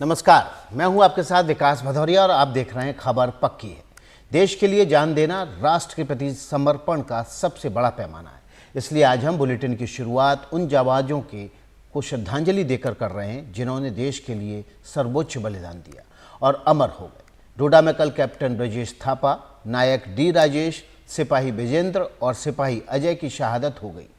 नमस्कार, मैं हूं आपके साथ विकास भदौरिया और आप देख रहे हैं खबर पक्की है। देश के लिए जान देना राष्ट्र के प्रति समर्पण का सबसे बड़ा पैमाना है। इसलिए आज हम बुलेटिन की शुरुआत उन जाबाजों को श्रद्धांजलि देकर कर रहे हैं जिन्होंने देश के लिए सर्वोच्च बलिदान दिया और अमर हो गए। डोडा में कल कैप्टन ब्रजेश थापा, नायक डी राजेश, सिपाही विजेंद्र और सिपाही अजय की शहादत हो गई।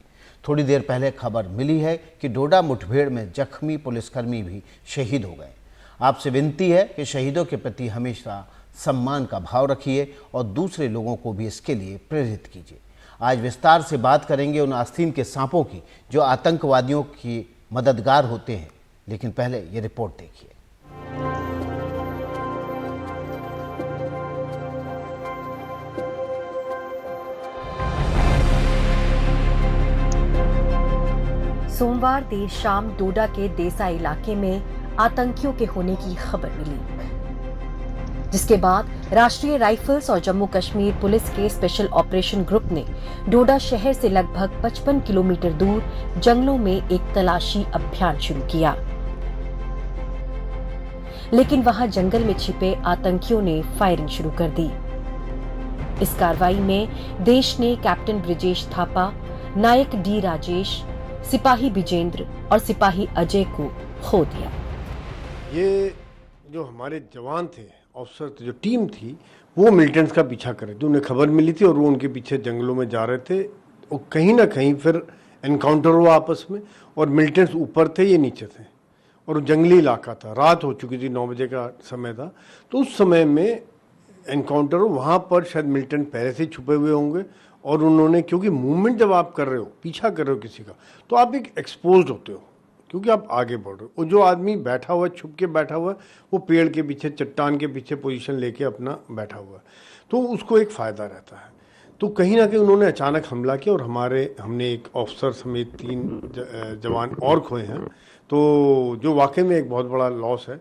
थोड़ी देर पहले खबर मिली है कि डोडा मुठभेड़ में जख्मी पुलिसकर्मी भी शहीद हो गए। आपसे विनती है कि शहीदों के प्रति हमेशा सम्मान का भाव रखिए और दूसरे लोगों को भी इसके लिए प्रेरित कीजिए। आज विस्तार से बात करेंगे उन आस्तीन के सांपों की जो आतंकवादियों की मददगार होते हैं, लेकिन पहले ये रिपोर्ट देखिए। सोमवार देर शाम डोडा के देसा इलाके में आतंकियों के होने की खबर मिली, जिसके बाद राष्ट्रीय राइफल्स और जम्मू कश्मीर पुलिस के स्पेशल ऑपरेशन ग्रुप ने डोडा शहर से लगभग 55 किलोमीटर दूर जंगलों में एक तलाशी अभियान शुरू किया। लेकिन वहां जंगल में छिपे आतंकियों ने फायरिंग शुरू कर दी। इस कार्रवाई में देश ने कैप्टन ब्रजेश थापा, नायक डी राजेश, सिपाही विजेंद्र और सिपाही अजय को खो दिया। ये जो हमारे जवान थे, ऑफिसर थे, जो टीम थी, वो मिलिटेंट्स का पीछा कर रहे थे। उन्हें खबर मिली थी और वो उनके पीछे जंगलों में जा रहे थे। और कहीं ना कहीं फिर एनकाउंटर हुआ आपस में और मिलिटेंट्स ऊपर थे, ये नीचे थे और जंगली इलाका था। रात हो चुकी थी, 9 बजे का समय था। तो उस समय में एनकाउंटर हो, वहाँ पर शायद मिलिटेंट पहले से छुपे हुए होंगे और उन्होंने, क्योंकि मूवमेंट जब आप कर रहे हो, पीछा कर रहे हो किसी का, तो आप एक एक्सपोज्ड होते हो क्योंकि आप आगे बढ़ रहे हो। और जो आदमी बैठा हुआ है, छुप के बैठा हुआ है, वो पेड़ के पीछे, चट्टान के पीछे पोजीशन लेके अपना बैठा हुआ है, तो उसको एक फ़ायदा रहता है। तो कहीं ना कहीं उन्होंने अचानक हमला किया और हमने एक ऑफिसर समेत 3 जवान और खोए हैं, तो जो वाकई में एक बहुत बड़ा लॉस है।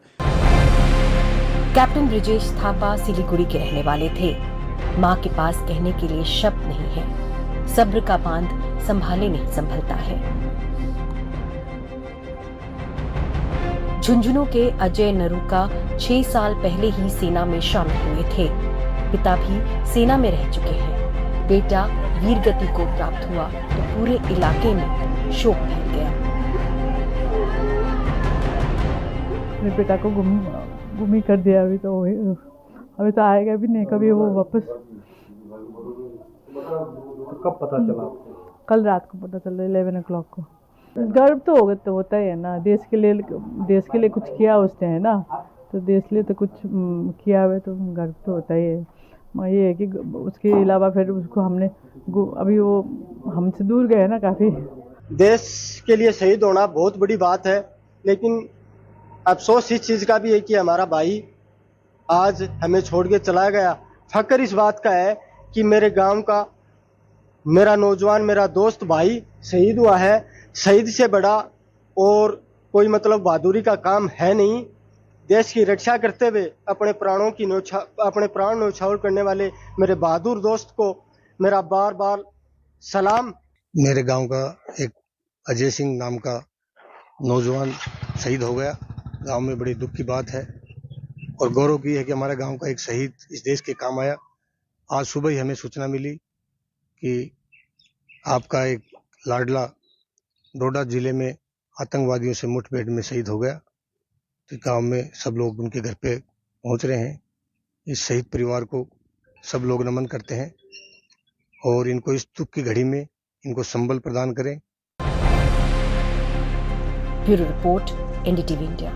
कैप्टन ब्रजेश थापा सिलीगुड़ी के रहने वाले थे। मां के पास कहने के लिए शब्द नहीं है। सब्र का बांध संभाले नहीं संभलता है। झुंझुनू के अजय नरूका 6 साल पहले ही सेना में शामिल हुए थे। पिता भी सेना में रह चुके हैं। बेटा वीरगति को प्राप्त हुआ तो पूरे इलाके में शोक फैल गया। मेरे बेटा को गुम ही कर दिया। अभी तो आएगा भी नहीं कभी वो वापस। तो कब पता चला? कल रात को पता चला, 11 o'clock को। गर्व तो होता ही है ना, देश के लिए कुछ किया उसने, है ना, तो देश के लिए तो कुछ किया हुआ, तो गर्व तो होता ही है। ये है कि उसके अलावा फिर उसको हमने अभी वो हमसे दूर गए ना काफ़ी। देश के लिए शहीद होना बहुत बड़ी बात है, लेकिन अफसोस इस चीज़ का भी है कि हमारा भाई आज हमें छोड़ के चला गया। फक्र इस बात का है कि मेरे गांव का, मेरा नौजवान, मेरा दोस्त भाई शहीद हुआ है। शहीद से बड़ा और कोई मतलब बहादुरी का काम है नहीं। देश की रक्षा करते हुए अपने प्राण न्यौछावर करने वाले मेरे बहादुर दोस्त को मेरा बार बार सलाम। मेरे गांव का एक अजय सिंह नाम का नौजवान शहीद हो गया। गांव में बड़ी दुख की बात है और गौरव की है कि हमारे गांव का एक शहीद इस देश के काम आया। आज सुबह ही हमें सूचना मिली कि आपका एक लाडला डोडा जिले में आतंकवादियों से मुठभेड़ में शहीद हो गया। तो गांव में सब लोग उनके घर पे पहुंच रहे हैं। इस शहीद परिवार को सब लोग नमन करते हैं और इनको इस दुख की घड़ी में इनको संबल प्रदान करें। Bureau report, NDTV India.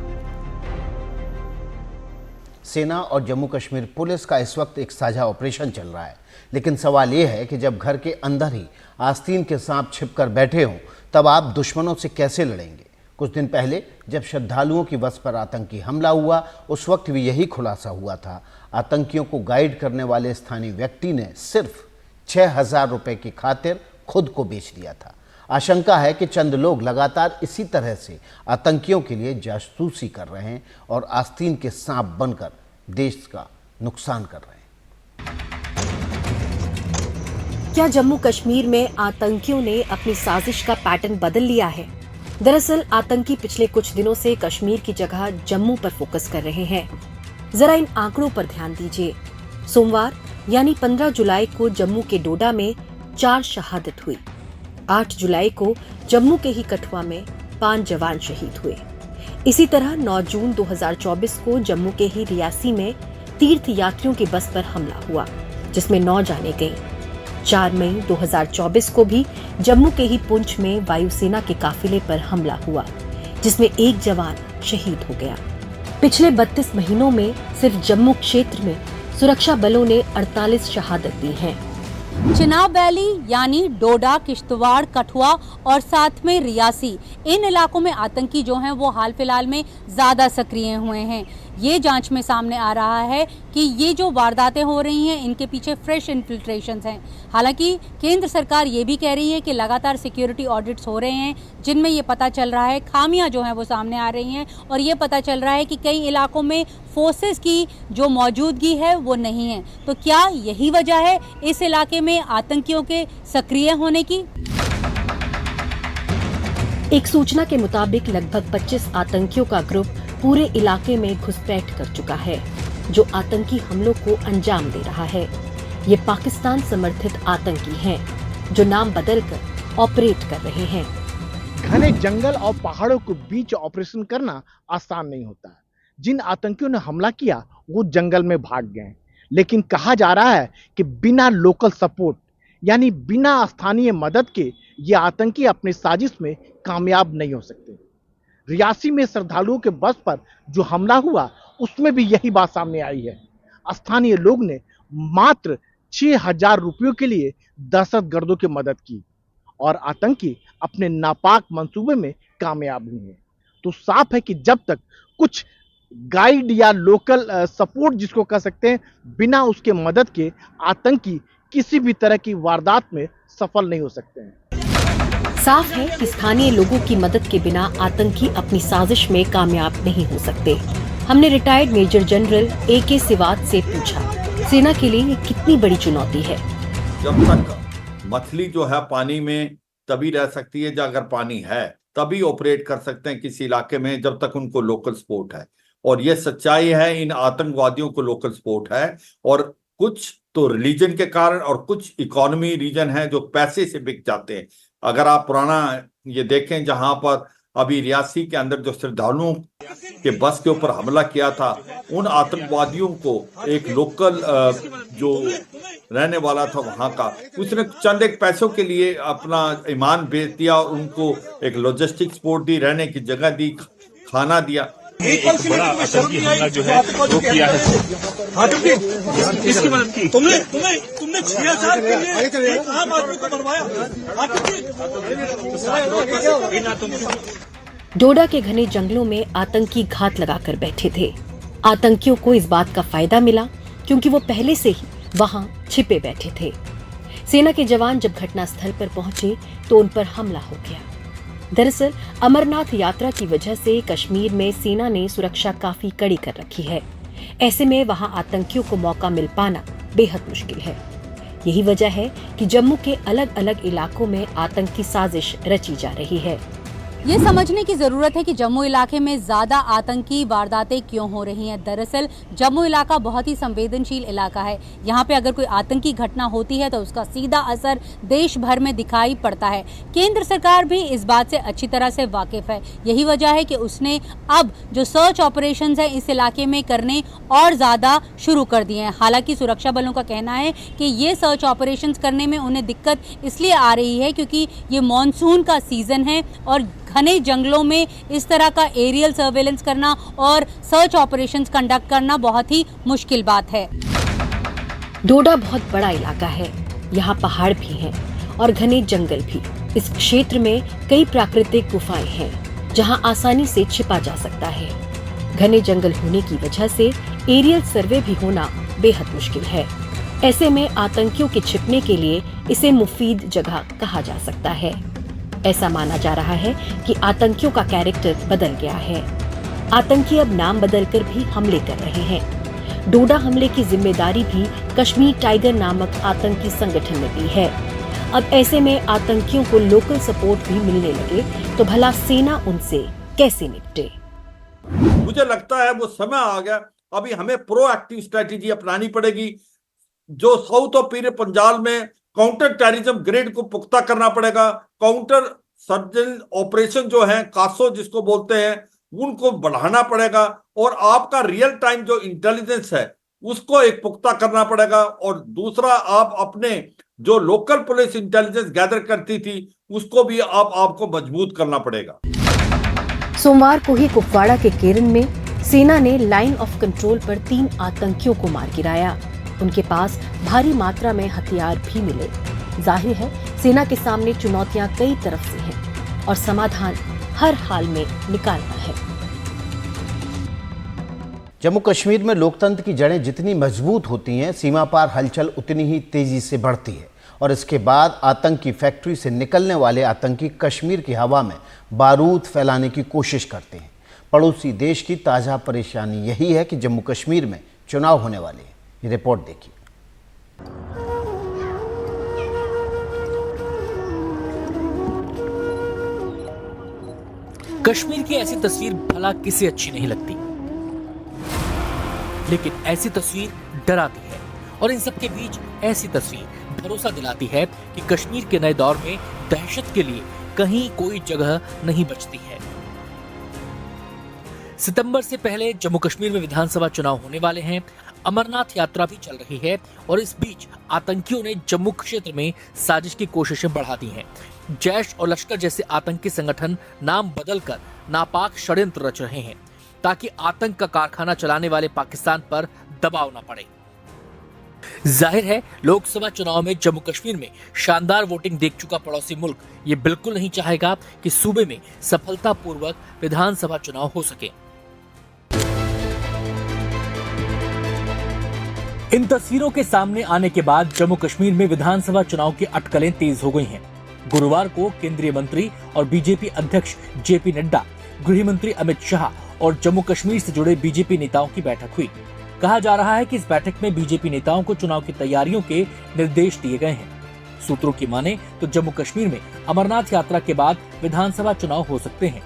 सेना और जम्मू कश्मीर पुलिस का इस वक्त एक साझा ऑपरेशन चल रहा है, लेकिन सवाल यह है कि जब घर के अंदर ही आस्तीन के सांप छिपकर बैठे हों, तब आप दुश्मनों से कैसे लड़ेंगे? कुछ दिन पहले जब श्रद्धालुओं की बस पर आतंकी हमला हुआ, उस वक्त भी यही खुलासा हुआ था। आतंकियों को गाइड करने वाले स्थानीय व्यक्ति ने सिर्फ 6,000 रुपये की खातिर खुद को बेच दिया था। आशंका है कि चंद लोग लगातार इसी तरह से आतंकियों के लिए जासूसी कर रहे हैं और आस्तीन के सांप बनकर देश का नुकसान कर रहे हैं। क्या जम्मू कश्मीर में आतंकियों ने अपनी साजिश का पैटर्न बदल लिया है? दरअसल आतंकी पिछले कुछ दिनों से कश्मीर की जगह जम्मू पर फोकस कर रहे हैं। जरा इन आंकड़ों पर ध्यान दीजिए। सोमवार यानी 15 जुलाई को जम्मू के डोडा में 4 शहादत हुई। 8 जुलाई को जम्मू के ही कठुआ में 5 जवान शहीद हुए। इसी तरह 9 जून 2024 को जम्मू के ही रियासी में तीर्थ यात्रियों की बस पर हमला हुआ, जिसमें 9 जानें गईं। 4 मई 2024 को भी जम्मू के ही पुंछ में वायुसेना के काफिले पर हमला हुआ, जिसमें 1 जवान शहीद हो गया। पिछले 32 महीनों में सिर्फ जम्मू क्षेत्र में सुरक्षा बलों ने 48 शहादत दी हैं। चिनाब वैली यानी डोडा, किश्तवाड़, कठुआ और साथ में रियासी, इन इलाकों में आतंकी जो हैं वो हाल फिलहाल में ज़्यादा सक्रिय हुए हैं। ये जांच में सामने आ रहा है कि ये जो वारदातें हो रही हैं इनके पीछे फ्रेश इन्फिल्ट्रेशंस हैं। हालांकि केंद्र सरकार ये भी कह रही है कि लगातार सिक्योरिटी ऑडिट्स हो रहे हैं, जिनमें ये पता चल रहा है, खामियां जो हैं वो सामने आ रही हैं और ये पता चल रहा है कि कई इलाकों में फोर्सेस की जो मौजूदगी है वो नहीं है। तो क्या यही वजह है इस इलाके में आतंकियों के सक्रिय होने की? एक सूचना के मुताबिक लगभग 25 आतंकियों का ग्रुप पूरे इलाके में घुसपैठ कर चुका है, जो आतंकी हमलों को अंजाम दे रहा है। ये पाकिस्तान समर्थित आतंकी हैं, जो नाम बदलकर ऑपरेट कर रहे हैं। घने जंगल और पहाड़ों के बीच ऑपरेशन करना आसान नहीं होता है। जिन आतंकियों ने हमला किया वो जंगल में भाग गए, लेकिन कहा जा रहा है कि बिना लोकल सपोर्ट यानी बिना स्थानीय मदद के ये आतंकी अपनी साजिश में कामयाब नहीं हो सकते। रियासी में श्रद्धालुओं के बस पर जो हमला हुआ उसमें भी यही बात सामने आई है। स्थानीय लोग ने मात्र 6,000 रुपयों के लिए दहशतगर्दों की मदद की और आतंकी अपने नापाक मंसूबे में कामयाब हुए हैं। तो साफ है कि जब तक कुछ गाइड या लोकल सपोर्ट जिसको कह सकते हैं, बिना उसके मदद के आतंकी किसी भी तरह की वारदात में सफल नहीं हो सकते हैं। साफ है कि स्थानीय लोगों की मदद के बिना आतंकी अपनी साजिश में कामयाब नहीं हो सकते। हमने रिटायर्ड मेजर जनरल AK सिवात से पूछा, सेना के लिए ये कितनी बड़ी चुनौती है। जब तक मछली जो है पानी में तभी रह सकती है, जब अगर पानी है तभी ऑपरेट कर सकते हैं किसी इलाके में, जब तक उनको लोकल सपोर्ट है। और ये सच्चाई है, इन आतंकवादियों को लोकल सपोर्ट है और कुछ तो रिलीजन के कारण और कुछ इकोनॉमी रीजन है जो पैसे से बिक जाते हैं। अगर आप पुराना ये देखें, जहां पर अभी रियासी के अंदर जो श्रद्धालुओं के बस के ऊपर हमला किया था, उन आतंकवादियों को एक लोकल जो रहने वाला था वहां का, उसने चंद एक पैसों के लिए अपना ईमान बेच दिया और उनको एक लॉजिस्टिक सपोर्ट दी, रहने की जगह दी, खाना दिया। एक बड़ा आतंकी हमला जो है वो किया है। इसकी मदद की तुमने 6 साल के लिए एक आम आदमी को मरवाया। डोडा के घने जंगलों में आतंकी घात लगाकर बैठे थे। आतंकियों को इस बात का फायदा मिला क्योंकि वो पहले से ही वहां छिपे बैठे थे। सेना के जवान जब घटनास्थल पर पहुंचे तो उन पर हमला हो गया। दरअसल अमरनाथ यात्रा की वजह से कश्मीर में सेना ने सुरक्षा काफी कड़ी कर रखी है। ऐसे में वहां आतंकियों को मौका मिल पाना बेहद मुश्किल है। यही वजह है कि जम्मू के अलग अलग इलाकों में आतंकी साजिश रची जा रही है। ये समझने की जरूरत है कि जम्मू इलाके में ज्यादा आतंकी वारदातें क्यों हो रही हैं। दरअसल जम्मू इलाका बहुत ही संवेदनशील इलाका है। यहाँ पे अगर कोई आतंकी घटना होती है तो उसका सीधा असर देश भर में दिखाई पड़ता है। केंद्र सरकार भी इस बात से अच्छी तरह से वाकिफ है। यही वजह है कि उसने अब जो सर्च ऑपरेशंस हैं इस इलाके में करने और ज्यादा शुरू कर दिए हैं। हालांकि सुरक्षा बलों का कहना है कि ये सर्च ऑपरेशंस करने में उन्हें दिक्कत इसलिए आ रही है क्योंकि ये मॉनसून का सीजन है और घने जंगलों में इस तरह का एरियल सर्वेलेंस करना और सर्च ऑपरेशंस कंडक्ट करना बहुत ही मुश्किल बात है। डोडा बहुत बड़ा इलाका है। यहाँ पहाड़ भी हैं और घने जंगल भी। इस क्षेत्र में कई प्राकृतिक गुफाएं हैं जहाँ आसानी से छिपा जा सकता है। घने जंगल होने की वजह से एरियल सर्वे भी होना बेहद मुश्किल है। ऐसे में आतंकियों के छिपने के लिए इसे मुफीद जगह कहा जा सकता है। ऐसा माना जा रहा है कि आतंकियों का कैरेक्टर बदल गया है। आतंकी अब नाम बदलकर भी हमले कर रहे हैं। डोडा हमले की जिम्मेदारी भी कश्मीर टाइगर नामक आतंकी संगठन ने ली है। अब ऐसे में आतंकियों को लोकल सपोर्ट भी मिलने लगे तो भला सेना उनसे कैसे निपटे? मुझे लगता है वो समय आ गया, अभी हमें प्रोएक्टिव स्ट्रेटेजी अपनानी पड़ेगी। जो साउथ ऑफ पीरे पंजाब में काउंटर टेररिज्म ग्रेड को पुख्ता करना पड़ेगा। काउंटर सर्जिकल ऑपरेशन जो है, कासो जिसको बोलते हैं, उनको बढ़ाना पड़ेगा। और आपका रियल टाइम जो इंटेलिजेंस है उसको एक पुख्ता करना पड़ेगा। और दूसरा, आप अपने जो लोकल पुलिस इंटेलिजेंस गैदर करती थी उसको भी आपको मजबूत करना पड़ेगा। सोमवार को ही कुपवाड़ा के केरन में सेना ने लाइन ऑफ कंट्रोल पर 3 आतंकियों को मार गिराया। उनके पास भारी मात्रा में हथियार भी मिले। जाहिर है सेना के सामने चुनौतियां कई तरफ से हैं और समाधान हर हाल में निकालना है। जम्मू कश्मीर में लोकतंत्र की जड़ें जितनी मजबूत होती हैं, सीमा पार हलचल उतनी ही तेजी से बढ़ती है। और इसके बाद आतंकी फैक्ट्री से निकलने वाले आतंकी कश्मीर की हवा में बारूद फैलाने की कोशिश करते हैं। पड़ोसी देश की ताज़ा परेशानी यही है कि जम्मू कश्मीर में चुनाव होने वाले हैं। ये रिपोर्ट देखिए। कश्मीर की ऐसी तस्वीर भला किसे अच्छी नहीं लगती, लेकिन ऐसी तस्वीर डराती है। और इन सब के बीच ऐसी तस्वीर भरोसा दिलाती है कि कश्मीर के नए दौर में दहशत के लिए कहीं कोई जगह नहीं बचती है। सितंबर से पहले जम्मू कश्मीर में विधानसभा चुनाव होने वाले हैं। अमरनाथ यात्रा भी चल रही है और इस बीच आतंकियों ने जम्मू क्षेत्र में साजिश की कोशिशें बढ़ा दी हैं। जैश और लश्कर जैसे आतंकी संगठन नाम बदलकर नापाक षड्यंत्र रच रहे हैं ताकि आतंक का कारखाना चलाने वाले पाकिस्तान पर दबाव न पड़े। जाहिर है लोकसभा चुनाव में जम्मू कश्मीर में शानदार वोटिंग देख चुका पड़ोसी मुल्क ये बिल्कुल नहीं चाहेगा कि सूबे में सफलतापूर्वक विधानसभा चुनाव हो सके। इन तस्वीरों के सामने आने के बाद जम्मू कश्मीर में विधानसभा चुनाव की अटकलें तेज हो गई हैं। गुरुवार को केंद्रीय मंत्री और बीजेपी अध्यक्ष जेपी नड्डा, गृह मंत्री अमित शाह और जम्मू कश्मीर से जुड़े बीजेपी नेताओं की बैठक हुई। कहा जा रहा है कि इस बैठक में बीजेपी नेताओं को चुनाव की तैयारियों के निर्देश दिए गए हैं। सूत्रों की माने तो जम्मू कश्मीर में अमरनाथ यात्रा के बाद विधानसभा चुनाव हो सकते हैं।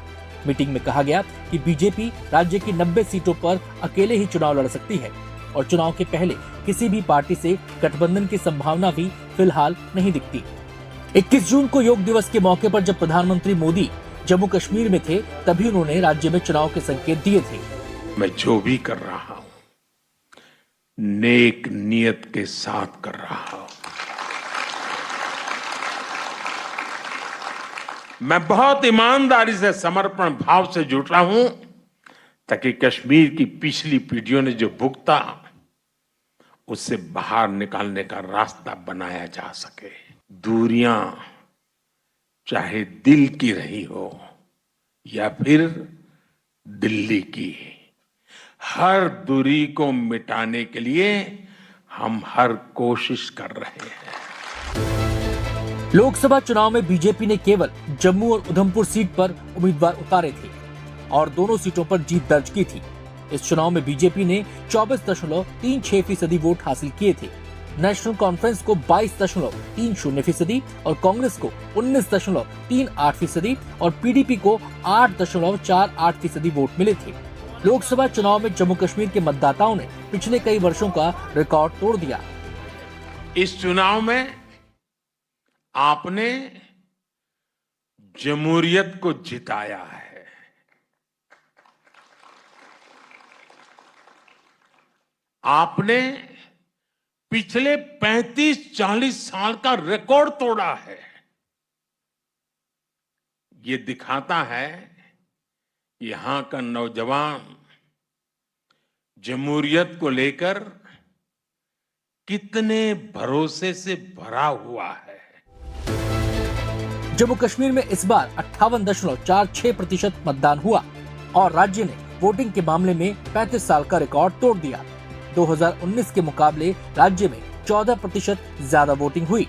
मीटिंग में कहा गया कि बीजेपी राज्य की 90 सीटों पर अकेले ही चुनाव लड़ सकती है और चुनाव के पहले किसी भी पार्टी से गठबंधन की संभावना भी फिलहाल नहीं दिखती। 21 जून को योग दिवस के मौके पर जब प्रधानमंत्री मोदी जम्मू कश्मीर में थे तभी उन्होंने राज्य में चुनाव के संकेत दिए थे। मैं जो भी कर रहा हूं नेक नियत के साथ कर रहा हूं। मैं बहुत ईमानदारी से समर्पण भाव से जुट रहा हूं ताकि कश्मीर की पिछली पीढ़ियों ने जो भुगता उससे बाहर निकालने का रास्ता बनाया जा सके। दूरियां चाहे दिल की रही हो या फिर दिल्ली की, हर दूरी को मिटाने के लिए हम हर कोशिश कर रहे हैं। लोकसभा चुनाव में बीजेपी ने केवल जम्मू और उधमपुर सीट पर उम्मीदवार उतारे थे और दोनों सीटों पर जीत दर्ज की थी। इस चुनाव में बीजेपी ने 24.36% वोट हासिल किए थे। नेशनल कॉन्फ्रेंस को 22.30% और कांग्रेस को 19.38% और पीडीपी को 8.48% वोट मिले थे। लोकसभा चुनाव में जम्मू कश्मीर के मतदाताओं ने पिछले कई वर्षों का रिकॉर्ड तोड़ दिया। इस चुनाव में आपने जमहूरियत को जिताया है। आपने पिछले 35-40 साल का रिकॉर्ड तोड़ा है। ये दिखाता है यहां का नौजवान जमहूरियत को लेकर कितने भरोसे से भरा हुआ है। जम्मू कश्मीर में इस बार 58.46% मतदान हुआ और राज्य ने वोटिंग के मामले में 35 साल का रिकॉर्ड तोड़ दिया। 2019 के मुकाबले राज्य में 14% ज्यादा वोटिंग हुई।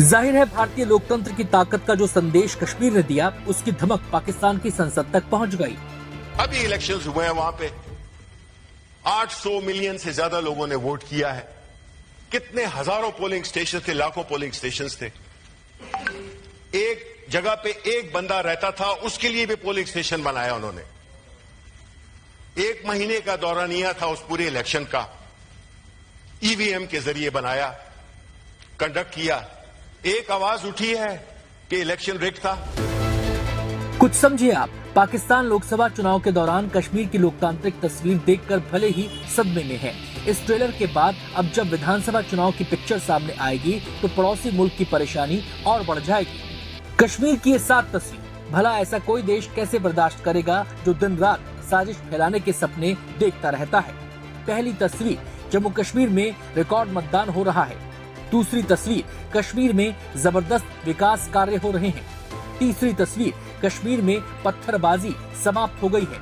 जाहिर है भारतीय लोकतंत्र की ताकत का जो संदेश कश्मीर ने दिया उसकी धमक पाकिस्तान की संसद तक पहुंच गई। अभी इलेक्शंस हुए हैं, वहां पे 800 मिलियन से ज्यादा लोगों ने वोट किया है। कितने हजारों पोलिंग स्टेशन थे, लाखों पोलिंग स्टेशन थे। एक जगह पे एक बंदा रहता था, उसके लिए भी पोलिंग स्टेशन बनाया उन्होंने। 1 महीने का दौरानिया था उस पूरे इलेक्शन का, ईवीएम के जरिए बनाया, कंडक्ट किया। एक आवाज उठी है कि इलेक्शन रिग था। कुछ समझिए आप, पाकिस्तान लोकसभा चुनाव के दौरान कश्मीर की लोकतांत्रिक तस्वीर देखकर भले ही सदमे में है। इस ट्रेलर के बाद अब जब विधानसभा चुनाव की पिक्चर सामने आएगी तो पड़ोसी मुल्क की परेशानी और बढ़ जाएगी। कश्मीर की ये 7 तस्वीर, भला ऐसा कोई देश कैसे बर्दाश्त करेगा जो दिन रात साजिश फैलाने के सपने देखता रहता है। पहली तस्वीर, जम्मू कश्मीर में रिकॉर्ड मतदान हो रहा है। दूसरी तस्वीर, कश्मीर में जबरदस्त विकास कार्य हो रहे हैं। तीसरी तस्वीर, कश्मीर में पत्थरबाजी समाप्त हो गई है।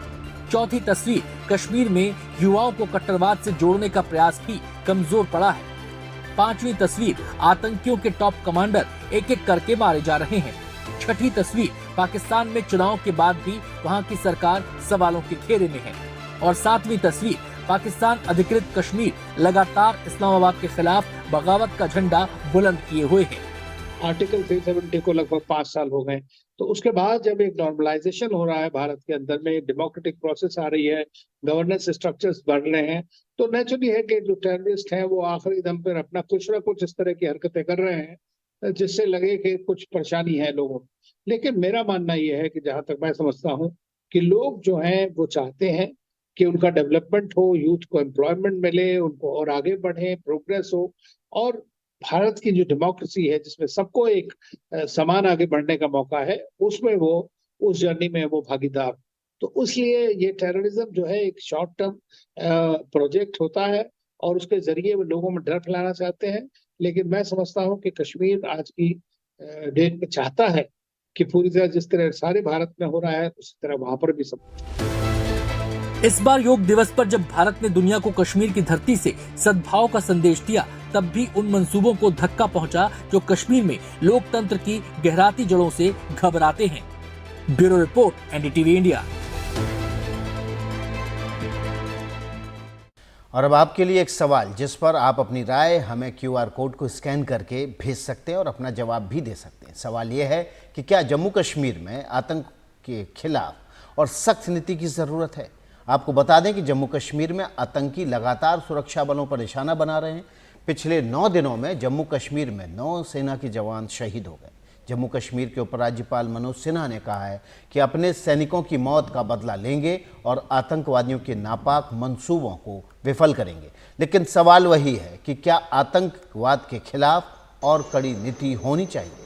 चौथी तस्वीर, कश्मीर में युवाओं को कट्टरवाद से जोड़ने का प्रयास भी कमजोर पड़ा है। पांचवी तस्वीर, आतंकियों के टॉप कमांडर एक एक करके मारे जा रहे हैं। छठी तस्वीर, पाकिस्तान में चुनाव के बाद भी वहां की सरकार सवालों के घेरे में है। और सातवीं तस्वीर, पाकिस्तान अधिकृत कश्मीर लगातार इस्लामाबाद के खिलाफ बगावत का झंडा बुलंद किए हुए है। आर्टिकल 370 को लगभग 5 साल हो गए, तो उसके बाद जब एक नॉर्मलाइजेशन हो रहा है भारत के अंदर में, डेमोक्रेटिक प्रोसेस आ रही है, गवर्नेंस स्ट्रक्चर्स बढ़ रहे हैं, तो नेचुरली है कि जो टेररिस्ट हैं वो आखिरी दम पर अपना कुछ ना कुछ इस तरह की हरकतें कर रहे हैं जिससे लगे कि कुछ परेशानी है लोगों को। लेकिन मेरा मानना यह है कि जहां तक मैं समझता हूँ कि लोग जो हैं वो चाहते हैं कि उनका डेवलपमेंट हो, यूथ को एम्प्लॉयमेंट मिले, उनको और आगे बढ़े, प्रोग्रेस हो। और भारत की जो डेमोक्रेसी है जिसमें सबको एक समान आगे बढ़ने का मौका है, उसमें वो उस जर्नी में वो भागीदार। तो इसलिए ये टेररिज्म जो है एक शॉर्ट टर्म प्रोजेक्ट होता है और उसके जरिए वो लोगों में डर फैलाना चाहते हैं। लेकिन मैं समझता हूँ कि कश्मीर आज की डेट में चाहता है कि पूरी तरह जिस तरह सारे भारत में हो रहा है उसी तरह वहां पर भी सब। इस बार योग दिवस पर जब भारत ने दुनिया को कश्मीर की धरती से सद्भाव का संदेश दिया, तब भी उन मंसूबों को धक्का पहुंचा जो कश्मीर में लोकतंत्र की गहराती जड़ों से घबराते हैं। Bureau report, NDTV India. और अब आपके लिए एक सवाल जिस पर आप अपनी राय हमें QR कोड को स्कैन करके भेज सकते हैं और अपना जवाब भी दे सकते हैं। सवाल यह है कि क्या जम्मू कश्मीर में आतंक के खिलाफ और सख्त नीति की ज़रूरत है। आपको बता दें कि जम्मू कश्मीर में आतंकी लगातार सुरक्षा बलों पर निशाना बना रहे हैं। पिछले 9 दिनों में जम्मू कश्मीर में 9 सेना के जवान शहीद हो गए। जम्मू कश्मीर के उपराज्यपाल मनोज सिन्हा ने कहा है कि अपने सैनिकों की मौत का बदला लेंगे और आतंकवादियों के नापाक मंसूबों को विफल करेंगे। लेकिन सवाल वही है कि क्या आतंकवाद के खिलाफ और कड़ी नीति होनी चाहिए।